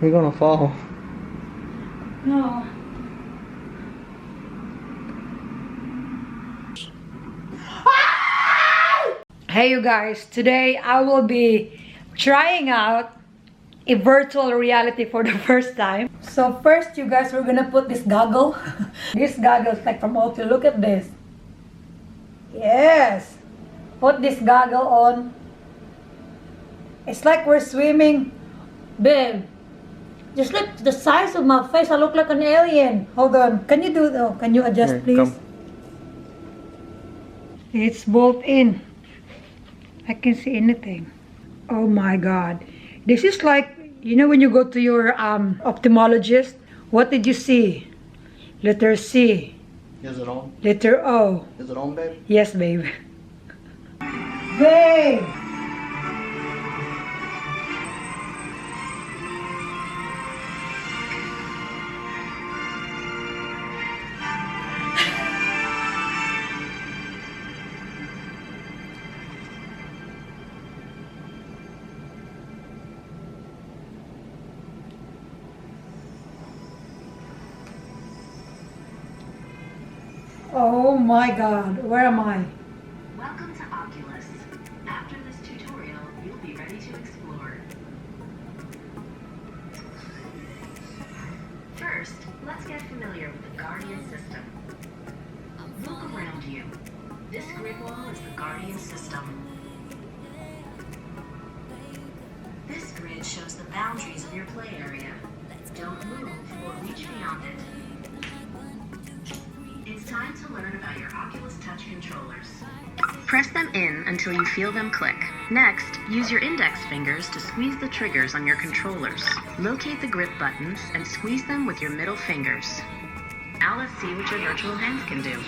You're gonna fall. No. Hey you guys, today I will be trying out a virtual reality for the first time. So first you guys, we're gonna put this goggle. This goggle is like from Oculus. Look at this. Yes. Put this goggle on. It's like we're swimming. Babe, just look at the size of my face. I look like an alien. Hold on. Can you do though? Can you adjust, Here, please? come. It's bolt in. I can't see anything. Oh my god. This is like, you know when you go to your ophthalmologist, what did you see? Letter C. Is it on? Letter O. Is it on, babe? Yes, babe. Babe! Oh my god, where am I? Welcome to Oculus. After this tutorial, you'll be ready to explore. First, let's get familiar with the Guardian system. Look around you. This grid wall is the Guardian system. This grid shows the boundaries of your play area. Don't move or reach beyond it. It's time to learn about your Oculus Touch controllers. Press them in until you feel them click. Next, use your index fingers to squeeze the triggers on your controllers. Locate the grip buttons and squeeze them with your middle fingers. Now let's see what your virtual hands can do.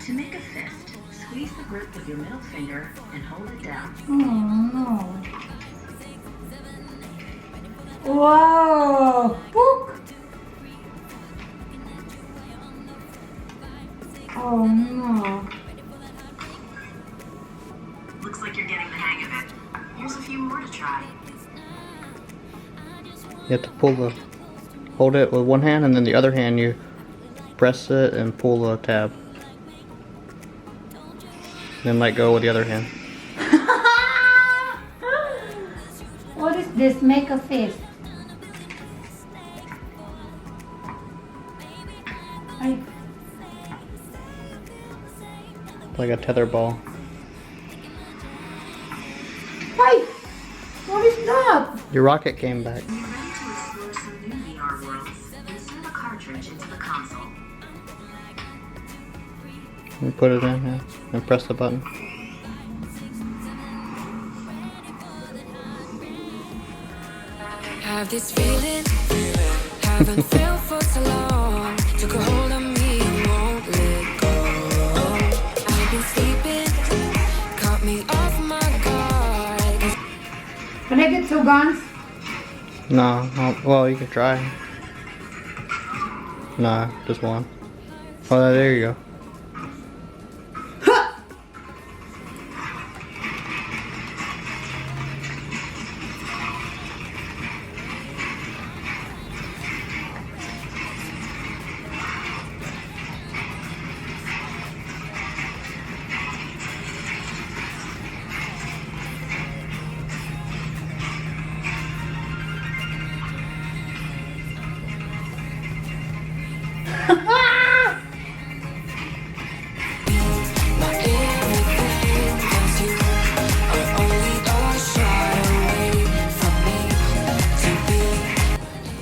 To make a fist, squeeze the grip with your middle finger and hold it down. Oh no. Wow! Book! Oh no. Looks like you're getting the hang of it. Here's a few more to try. You have to hold it with one hand, and then the other hand you press it and pull the tab. Then let go with the other hand. What is this? Make a fist. Like a tether ball. Hey! What is that? Your rocket came back. When you're ready to explore some new VR worlds, insert a cartridge into the console. You put it in here and press the button. Have this feeling, haven't felt for so long. Took a hold of me and won't let go. I've been sleeping, caught me off my guard. Can I get 2 guns? No, well you can try. Nah, just one. Oh, there you go.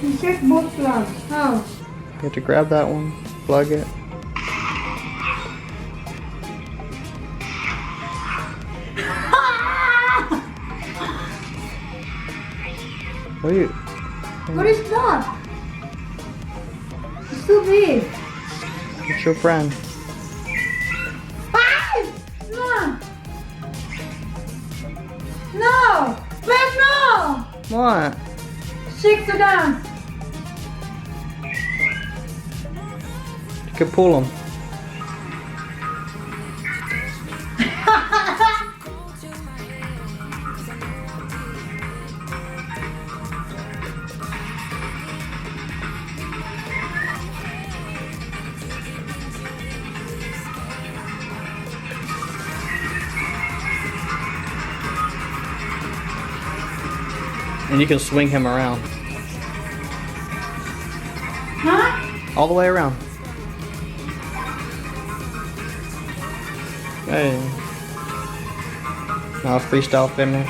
Insert both plugs. How? You have to grab that one, plug it. What are you? What is that? It's too big. It's your friend. Ah! No! No! Babe, no! What? Shake to dance. You can pull them. And you can swing him around. Huh? All the way around. Hey. Now a freestyle finish.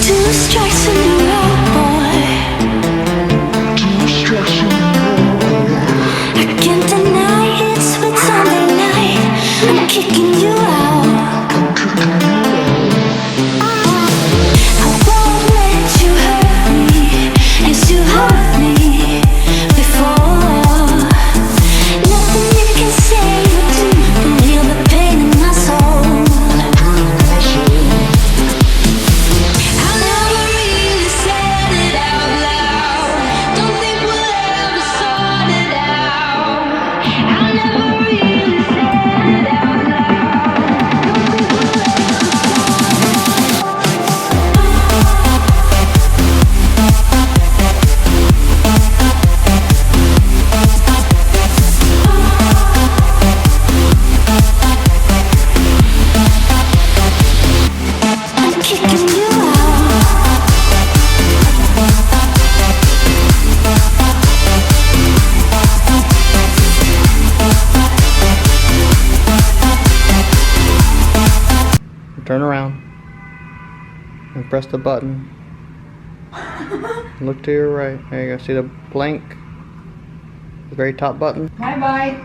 Two strikes and you're out, boy. I can't deny it's sweet Sunday night. I'm kicking you out. I won't let you hurt me as you hurt me before. Nothing you can say or do can heal the pain in my soul. I never really said it out loud. Don't think we'll ever sort it out. I never really said it out loud. Don't think we'll ever I'm kicking you out. Turn around. And press the button. Look to your right. There you go. See the blank? The very top button? Bye bye.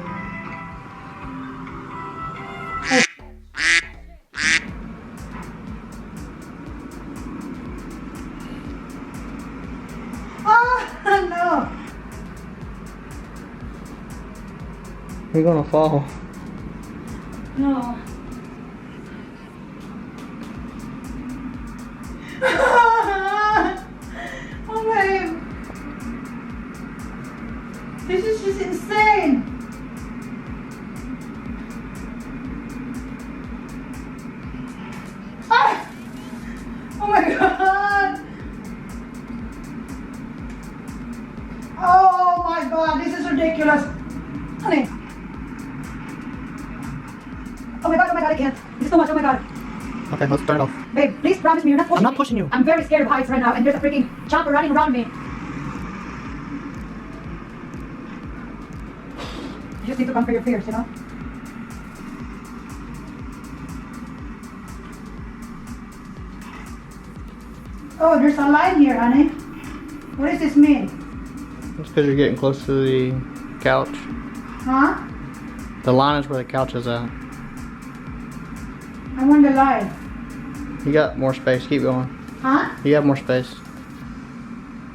Oh no. You're gonna fall. No. Oh babe. This is just insane. Ah! Oh my god. Oh my god, this is ridiculous. Honey. Oh my god, I can't. This is too much, oh my god. Okay, let's turn it off. Babe, please promise me you're not pushing I'm not me. pushing you. I'm very scared of heights right now, and there's a freaking chopper running around me. You just need to conquer your fears, you know? Oh, there's a line here, honey. What does this mean? It's because you're getting close to the couch. Huh? The line is where the couch is at. I'm on the line. You got more space. Keep going. Huh? You have more space.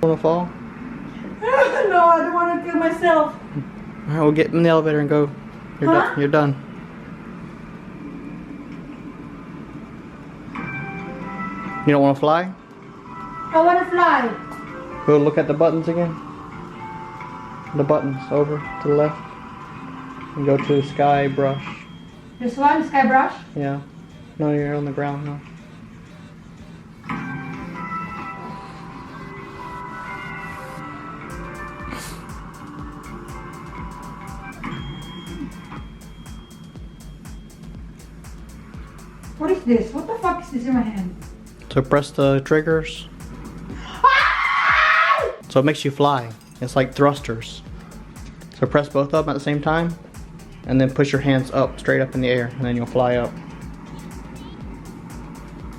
Wanna fall? No, I don't want to kill myself. Alright, we'll get in the elevator and go. You're Huh? done. You're done. You don't want to fly? I want to fly. Go look at the buttons again. The buttons over to the left. And go to sky brush. This one, sky brush. Yeah. No, you're on the ground now. What is this? What the fuck is this in my hand? So press the triggers. So it makes you fly. It's like thrusters. So press both of them at the same time. And then push your hands up, straight up in the air. And then you'll fly up.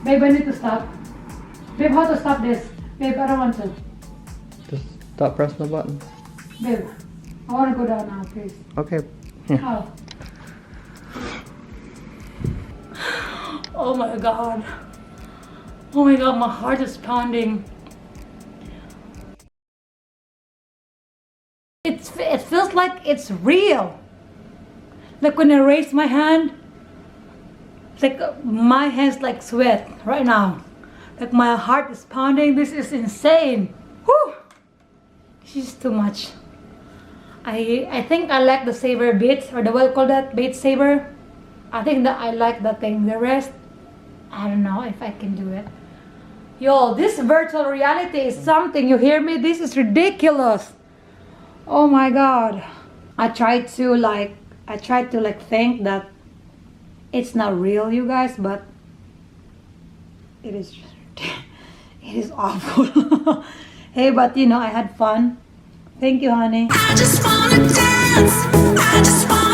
Babe, I need to stop. Babe, how to stop this? Babe, I don't want to. Just stop pressing the button. Babe, I want to go down now, please. Okay. Here. How? Oh my god. Oh my god, my heart is pounding. It feels like it's real. Like when I raise my hand, it's like my hand's like sweat right now. Like my heart is pounding. This is insane. Whew. This is too much. I think I like the saber bit, or the what you call that, bait saber. I think that I like that thing. The rest, I don't know if I can do it. Yo, this virtual reality is something. You hear me? This is ridiculous. Oh my god. I tried to like think that it's not real, you guys, but it is it is awful. Hey, but you know, I had fun. Thank you, honey. I just wanna dance. I just wanna